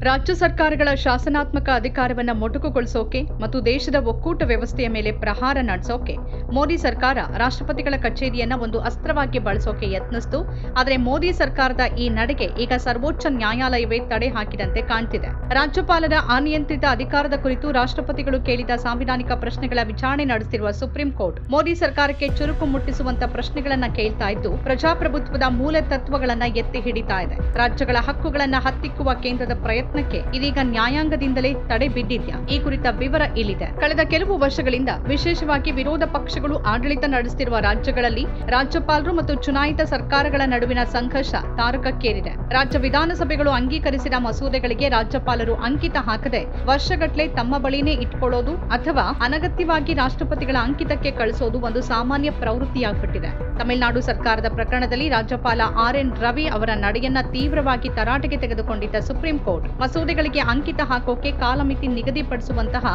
ರಾಜ್ಯ ಸರ್ಕಾರಗಳ ಶಾಸನಾತ್ಮಕ ಅಧಿಕಾರವನ್ನು ಮೊಟಕುಗೊಳಿಸೋಕೆ ಮತ್ತು ದೇಶದ ಒಕ್ಕೂಟ ವ್ಯವಸ್ಥೆಯ ಮೇಲೆ ಪ್ರಹಾರ ನಡೆಸೋಕೆ ಮೋದಿ ಸರ್ಕಾರ ರಾಷ್ಟ್ರಪತಿಗಳ ಕಚೇರಿಯನ್ನ ಒಂದು ಅಸ್ತ್ರವಾಗಿ ಬಳಸೋಕೆ ಯತ್ನಿಸಿತು. ಆದರೆ ಮೋದಿ ಸರ್ಕಾರದ ಈ ನಡೆಗೆ ಈಗ ಸರ್ವೋಚ್ಚ ನ್ಯಾಯಾಲಯವೇ ತಡೆ ಹಾಕಿದಂತೆ ಕಾಣ್ತಿದೆ. ರಾಜ್ಯಪಾಲರ ಅನಿಯಂತ್ರಿತ ಅಧಿಕಾರದ ಕುರಿತು ರಾಷ್ಟ್ರಪತಿಗಳು ಕೇಳಿದ ಸಾಂವಿಧಾನಿಕ ಪ್ರಶ್ನೆಗಳ ವಿಚಾರಣೆ ನಡೆಸಿರುವ ಸುಪ್ರೀಂ ಕೋರ್ಟ್ ಮೋದಿ ಸರ್ಕಾರಕ್ಕೆ ಚುರುಕು ಮುಟ್ಟಿಸುವಂತ ಪ್ರಶ್ನೆಗಳನ್ನ ಕೇಳ್ತಾ ಇದ್ದು ಪ್ರಜಾಪ್ರಭುತ್ವದ ಮೂಲ ತತ್ವಗಳನ್ನ ಎತ್ತಿ ಹಿಡಿತಾ ಇದೆ. ರಾಜ್ಯಗಳ ಹಕ್ಕುಗಳನ್ನ ಹತ್ತಿಕ್ಕುವ ಕೇಂದ್ರದ ಪ್ರಯತ್ನಕ್ಕೆ ಇದೀಗ ನ್ಯಾಯಾಂಗದಿಂದಲೇ ತಡೆ ಬಿದ್ದಿದ್ಯಾ? ಈ ಕುರಿತ ವಿವರ ಇಲ್ಲಿದೆ. ಕಳೆದ ಕೆಲವು ವರ್ಷಗಳಿಂದ ವಿಶೇಷವಾಗಿ ವಿರೋಧ ಪಕ್ಷಗಳು ಆಡಳಿತ ನಡೆಸುತ್ತಿರುವ ರಾಜ್ಯಗಳಲ್ಲಿ ರಾಜ್ಯಪಾಲರು ಮತ್ತು ಚುನಾಯಿತ ಸರ್ಕಾರಗಳ ನಡುವಿನ ಸಂಘರ್ಷ ತಾರಕಕ್ಕೇರಿದೆ. ರಾಜ್ಯ ವಿಧಾನಸಭೆಗಳು ಅಂಗೀಕರಿಸಿದ ಮಸೂದೆಗಳಿಗೆ ರಾಜ್ಯಪಾಲರು ಅಂಕಿತ ಹಾಕದೆ ವರ್ಷಗಟ್ಟಲೆ ತಮ್ಮ ಬಳಿನೇ ಇಟ್ಕೊಳ್ಳೋದು ಅಥವಾ ಅನಗತ್ಯವಾಗಿ ರಾಷ್ಟ್ರಪತಿಗಳ ಅಂಕಿತಕ್ಕೆ ಕಳಿಸೋದು ಒಂದು ಸಾಮಾನ್ಯ ಪ್ರವೃತ್ತಿಯಾಗ್ಬಿಟ್ಟಿದೆ. ತಮಿಳುನಾಡು ಸರ್ಕಾರದ ಪ್ರಕರಣದಲ್ಲಿ ರಾಜ್ಯಪಾಲ ಆರ್.ಎನ್. ರವಿ ಅವರ ನಡೆಯನ್ನ ತೀವ್ರವಾಗಿ ತರಾಟೆಗೆ ತೆಗೆದುಕೊಂಡಿದ್ದ ಸುಪ್ರೀಂ ಕೋರ್ಟ್ ಮಸೂದೆಗಳಿಗೆ ಅಂಕಿತ ಹಾಕೋಕೆ ಕಾಲಮಿತಿ ನಿಗದಿಪಡಿಸುವಂತಹ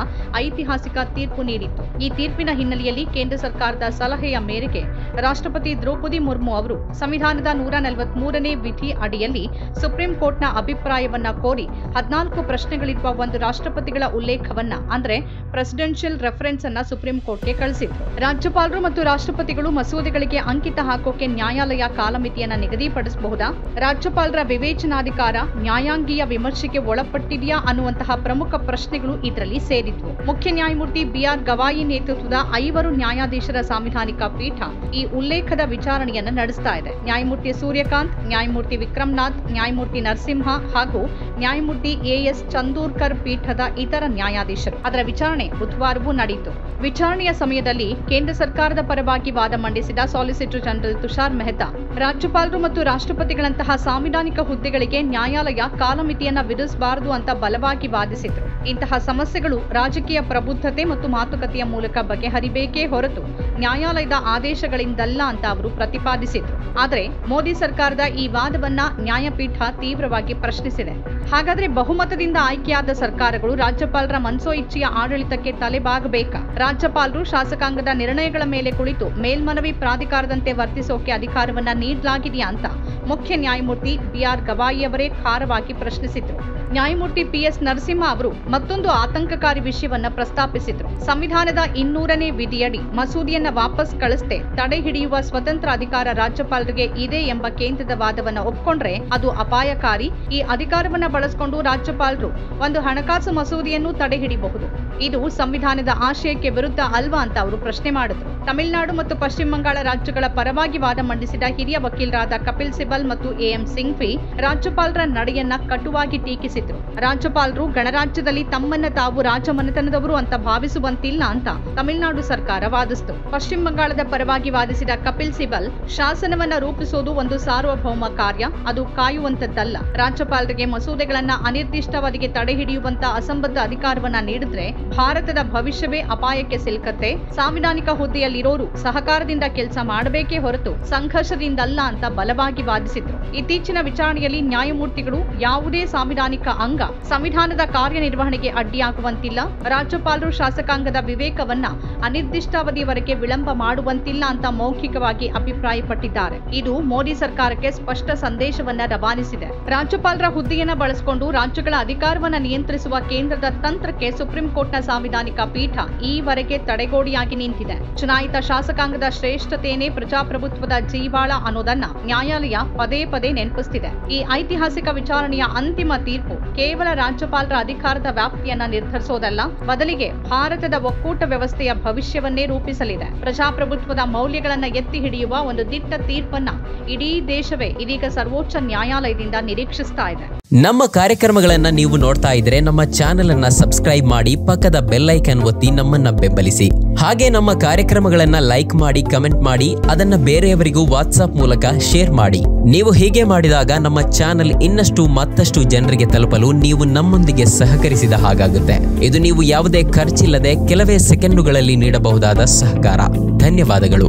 ಐತಿಹಾಸಿಕ ತೀರ್ಪು ನೀಡಿತ್ತು. ಈ ತೀರ್ಪಿನ ಹಿನ್ನೆಲೆಯಲ್ಲಿ ಕೇಂದ್ರ ಸರ್ಕಾರದ ಸಲಹೆಯ ಮೇರೆಗೆ ರಾಷ್ಟ್ರಪತಿ ದ್ರೌಪದಿ ಮುರ್ಮು ಅವರು ಸಂವಿಧಾನದ 143ನೇ ವಿಧಿ ಅಡಿಯಲ್ಲಿ ಸುಪ್ರೀಂ ಕೋರ್ಟ್ನ ಅಭಿಪ್ರಾಯವನ್ನ ಕೋರಿ 14 ಪ್ರಶ್ನೆಗಳಿರುವ ಒಂದು ರಾಷ್ಟ್ರಪತಿಗಳ ಉಲ್ಲೇಖವನ್ನ ಅಂದ್ರೆ ಪ್ರೆಸಿಡೆನ್ಷಿಯಲ್ ರೆಫರೆನ್ಸ್ ಅನ್ನ ಸುಪ್ರೀಂ ಕೋರ್ಟ್ಗೆ ಕಳಿಸಿದ್ರು. ರಾಜ್ಯಪಾಲರು ಮತ್ತು ರಾಷ್ಟ್ರಪತಿಗಳು ಮಸೂದೆಗಳಿಗೆ ಅಂಕಿತ ಹಾಕೋಕೆ ನ್ಯಾಯಾಲಯ ಕಾಲಮಿತಿಯನ್ನ ನಿಗದಿಪಡಿಸಬಹುದಾ? ರಾಜ್ಯಪಾಲರ ವಿವೇಚನಾಧಿಕಾರ ನ್ಯಾಯಾಂಗೀಯ ವಿಮರ್ಶೆಗೆ ಒಳಪಟ್ಟಿದೆಯಾ ಅನ್ನುವಂತಹ ಪ್ರಮುಖ ಪ್ರಶ್ನೆಗಳು ಇದರಲ್ಲಿ ಸೇರಿದ್ವು. ಮುಖ್ಯ ನ್ಯಾಯಮೂರ್ತಿ ಬಿ.ಆರ್. ಗವಾಯಿ ನೇತೃತ್ವದ 5 ನ್ಯಾಯಾಧೀಶರ ಸಾಂವಿಧಾನಿಕ ಪೀಠ ಈ ಉಲ್ಲೇಖದ ವಿಚಾರಣೆಯನ್ನು ನಡೆಸ್ತಾ ಇದೆ. ನ್ಯಾಯಮೂರ್ತಿ ಸೂರ್ಯಕಾಂತ್, ನ್ಯಾಯಮೂರ್ತಿ ವಿಕ್ರಮ್ನಾಥ್, ನ್ಯಾಯಮೂರ್ತಿ ನರಸಿಂಹ ಹಾಗೂ ನ್ಯಾಯಮೂರ್ತಿ ಎ.ಎಸ್. ಚಂದೂರ್ಕರ್ ಪೀಠದ ಇತರ ನ್ಯಾಯಾಧೀಶರು. ಅದರ ವಿಚಾರಣೆ ಬುಧವಾರವೂ ನಡೆಯಿತು. ವಿಚಾರಣೆಯ ಸಮಯದಲ್ಲಿ ಕೇಂದ್ರ ಸರ್ಕಾರದ ಪರವಾಗಿ ವಾದ ಮಂಡಿಸಿದ ಸಾಲಿಸಿಟರ್ ಜನರಲ್ ತುಷಾರ್ ಮೆಹ್ತಾ ರಾಜ್ಯಪಾಲರು ಮತ್ತು ರಾಷ್ಟ್ರಪತಿಗಳಂತಹ ಸಾಂವಿಧಾನಿಕ ಹುದ್ದೆಗಳಿಗೆ ನ್ಯಾಯಾಲಯ ಕಾಲಮಿತಿಯನ್ನ ವಿಧಿಸಬಾರದು ಅಂತ ಬಲವಾಗಿ ವಾದಿಸಿದ್ರು. ಇಂತಹ ಸಮಸ್ಯೆಗಳು ರಾಜಕೀಯ ಪ್ರಬುದ್ಧತೆ ಮತ್ತು ಮಾತುಕತೆಯ ಮೂಲಕ ಬಗೆಹರಿಬೇಕೇ ಹೊರತು ನ್ಯಾಯಾಲಯದ ಆದೇಶಗಳಿಂದಲ್ಲ ಅಂತ ಅವರು ಪ್ರತಿಪಾದಿಸಿದ್ರು. ಆದರೆ ಮೋದಿ ಸರ್ಕಾರದ ಈ ವಾದವನ್ನ ನ್ಯಾಯಪೀಠ ತೀವ್ರವಾಗಿ ಪ್ರಶ್ನಿಸಿದೆ. ಹಾಗಾದ್ರೆ ಬಹುಮತದಿಂದ ಆಯ್ಕೆಯಾದ ಸರ್ಕಾರಗಳು ರಾಜ್ಯಪಾಲರ ಮನಸೋ ಇಚ್ಛೆಯ ಆಡಳಿತಕ್ಕೆ ತಲೆಬಾಗಬೇಕಾ? ರಾಜ್ಯಪಾಲರು ಶಾಸಕಾಂಗದ ನಿರ್ಣಯಗಳ ಮೇಲೆ ಕುಳಿತು ಮೇಲ್ಮನವಿ ಪ್ರಾಧಿಕಾರದಂತೆ ವರ್ತಿಸೋಕೆ ಅಧಿಕಾರವನ್ನ ನೀಡಲಾಗಿದೆಯಾ ಅಂತ ಮುಖ್ಯ ನ್ಯಾಯಮೂರ್ತಿ ಬಿ.ಆರ್. ಗವಾಯಿ ಅವರೇ ಖಾರವಾಗಿ ಪ್ರಶ್ನಿಸಿದ್ರು. ನ್ಯಾಯಮೂರ್ತಿ ಪಿ.ಎಸ್. ನರಸಿಂಹ ಅವರು ಮತ್ತೊಂದು ಆತಂಕಕಾರಿ ವಿಷಯವನ್ನ ಪ್ರಸ್ತಾಪಿಸಿದ್ರು. ಸಂವಿಧಾನದ 200ನೇ ವಿಧಿಯಡಿ ಮಸೂದೆಯನ್ನ ವಾಪಸ್ ಕಳಿಸದೆ ತಡೆ ಹಿಡಿಯುವ ಸ್ವತಂತ್ರ ಅಧಿಕಾರ ರಾಜ್ಯಪಾಲರಿಗೆ ಇದೆ ಎಂಬ ಕೇಂದ್ರದ ವಾದವನ್ನ ಒಪ್ಕೊಂಡ್ರೆ ಅದು ಅಪಾಯಕಾರಿ. ಈ ಅಧಿಕಾರವನ್ನ ಬಳಸಿಕೊಂಡು ರಾಜ್ಯಪಾಲರು ಒಂದು ಹಣಕಾಸು ಮಸೂದೆಯನ್ನು ತಡೆ ಹಿಡಿಯಬಹುದು. ಇದು ಸಂವಿಧಾನದ ಆಶಯಕ್ಕೆ ವಿರುದ್ಧ ಅಲ್ವಾ ಅಂತ ಅವರು ಪ್ರಶ್ನೆ ಮಾಡಿದ್ರು. ತಮಿಳುನಾಡು ಮತ್ತು ಪಶ್ಚಿಮ ಬಂಗಾಳ ರಾಜ್ಯಗಳ ಪರವಾಗಿ ವಾದ ಮಂಡಿಸಿದ ಹಿರಿಯ ವಕೀಲರಾದ ಕಪಿಲ್ ಸಿಬಲ್ ಮತ್ತು ಎ.ಎಂ. ಸಿಂಘ್ವಿ ರಾಜ್ಯಪಾಲರ ನಡೆಯನ್ನ ಕಟುವಾಗಿ ಟೀಕಿಸಿದ್ರು. ರಾಜ್ಯಪಾಲರು ಗಣರಾಜ್ಯದಲ್ಲಿ ತಮ್ಮನ್ನ ತಾವು ರಾಜಮನೆತನದವರು ಅಂತ ಭಾವಿಸುವಂತಿಲ್ಲ ಅಂತ ತಮಿಳುನಾಡು ಸರ್ಕಾರ ವಾದಿಸಿತು. ಪಶ್ಚಿಮ ಬಂಗಾಳದ ಪರವಾಗಿ ವಾದಿಸಿದ ಕಪಿಲ್ ಸಿಬಲ್ ಶಾಸನವನ್ನ ರೂಪಿಸುವುದು ಒಂದು ಸಾರ್ವಭೌಮ ಕಾರ್ಯ, ಅದು ಕಾಯುವಂತದ್ದಲ್ಲ. ರಾಜ್ಯಪಾಲರಿಗೆ ಮಸೂದೆಗಳನ್ನ ಅನಿರ್ದಿಷ್ಟಾವಧಿಗೆ ತಡೆ ಹಿಡಿಯುವಂತ ಅಸಂಬದ್ಧ ಅಧಿಕಾರವನ್ನ ನೀಡಿದ್ರೆ ಭಾರತದ ಭವಿಷ್ಯವೇ ಅಪಾಯಕ್ಕೆ ಸಿಲುಕತ್ತೆ. ಸಾಂವಿಧಾನಿಕ ಹುದ್ದೆಯಲ್ಲಿರೋರು ಸಹಕಾರದಿಂದ ಕೆಲಸ ಮಾಡಬೇಕೇ ಹೊರತು ಸಂಘರ್ಷದಿಂದಲ್ಲ ಅಂತ ಬಲವಾಗಿ ವಾದಿಸಿದ್ರು. ಇತ್ತೀಚಿನ ವಿಚಾರಣೆಯಲ್ಲಿ ನ್ಯಾಯಮೂರ್ತಿಗಳು ಯಾವುದೇ ಸಾಂವಿಧಾನಿಕ ಅಂಗ ಸಂವಿಧಾನದ ಕಾರ್ಯನಿರ್ವಹಣೆಗೆ ಅಡ್ಡಿಯಾಗುವಂತಿಲ್ಲ, ರಾಜ್ಯಪಾಲರು ಶಾಸಕಾಂಗದ ವಿವೇಕವನ್ನ ಅನಿರ್ದಿಷ್ಟಾವಧಿಯವರೆಗೆ ವಿಳಂಬ ಮಾಡುವಂತಿಲ್ಲ ಅಂತ ಮೌಖಿಕವಾಗಿ ಅಭಿಪ್ರಾಯಪಟ್ಟಿದ್ದಾರೆ. ಇದು ಮೋದಿ ಸರ್ಕಾರಕ್ಕೆ ಸ್ಪಷ್ಟ ಸಂದೇಶವನ್ನ ರವಾನಿಸಿದೆ. ರಾಜ್ಯಪಾಲರ ಹುದ್ದೆಯನ್ನ ಬಳಸಿಕೊಂಡು ರಾಜ್ಯಗಳ ಅಧಿಕಾರವನ್ನ ನಿಯಂತ್ರಿಸುವ ಕೇಂದ್ರದ ತಂತ್ರಕ್ಕೆ ಸುಪ್ರೀಂ ಕೋರ್ಟ್ನ ಸಾಂವಿಧಾನಿಕ ಪೀಠ ಈವರೆಗೆ ತಡೆಗೋಡಿಯಾಗಿ ನಿಂತಿದೆ. ಚುನಾಯಿತ ಶಾಸಕಾಂಗದ ಶ್ರೇಷ್ಠತೆಯೇ ಪ್ರಜಾಪ್ರಭುತ್ವದ ಜೀವಾಳ ಅನ್ನೋದನ್ನ ನ್ಯಾಯಾಲಯ ಪದೇ ಪದೇ ನೆನಪಿಸುತ್ತಿದೆ. ಈ ಐತಿಹಾಸಿಕ ವಿಚಾರಣೆಯ ಅಂತಿಮ ತೀರ್ಪು ಕೇವಲ ರಾಜ್ಯಪಾಲರ ಅಧಿಕಾರದ ವ್ಯಾಪ್ತಿಯನ್ನ ನಿರ್ಧರಿಸೋದಲ್ಲ, ಬದಲಿಗೆ ಭಾರತದ ಒಕ್ಕೂಟ ವ್ಯವಸ್ಥೆಯ ಭವಿಷ್ಯವನ್ನೇ ರೂಪಿಸಲಿದೆ. ಪ್ರಜಾಪ್ರಭುತ್ವದ ಮೌಲ್ಯಗಳನ್ನ ಎತ್ತಿ ಹಿಡಿಯುವ ಒಂದು ದಿಟ್ಟ ತೀರ್ಪನ್ನ ಇಡೀ ದೇಶವೇ ಇದೀಗ ಸರ್ವೋಚ್ಚ ನ್ಯಾಯಾಲಯದಿಂದ ನಿರೀಕ್ಷಿಸ್ತಾ ಇದೆ. ನಮ್ಮ ಕಾರ್ಯಕ್ರಮಗಳನ್ನ ನೀವು ನೋಡ್ತಾ ಇದ್ರೆ ನಮ್ಮ ಚಾನೆಲ್ ಅನ್ನ ಸಬ್ಸ್ಕ್ರೈಬ್ ಮಾಡಿ, ಪಕ್ಕದ ಬೆಲ್ ಐಕಾನ್ ಒತ್ತಿ ನಮ್ಮನ್ನ ಬೆಂಬಲಿಸಿ. ಹಾಗೆ ನಮ್ಮ ಕಾರ್ಯಕ್ರಮಗಳನ್ನ ಲೈಕ್ ಮಾಡಿ, ಕಮೆಂಟ್ ಮಾಡಿ, ಅದನ್ನ ಬೇರೆಯವರಿಗೂ ವಾಟ್ಸ್ಆಪ್ ಮೂಲಕ ಶೇರ್ ಮಾಡಿ. ನೀವು ಹೀಗೆ ಮಾಡಿದಾಗ ನಮ್ಮ ಚಾನೆಲ್ ಇನ್ನಷ್ಟು ಮತ್ತಷ್ಟು ಜನರಿಗೆ ತಲುಪಲು ನೀವು ನಮ್ಮೊಂದಿಗೆ ಸಹಕರಿಸಿದ ಹಾಗಾಗುತ್ತೆ. ಇದು ನೀವು ಯಾವುದೇ ಖರ್ಚಿಲ್ಲದೆ ಕೆಲವೇ ಸೆಕೆಂಡುಗಳಲ್ಲಿ ನೀಡಬಹುದಾದ ಸಹಕಾರ. ಧನ್ಯವಾದಗಳು.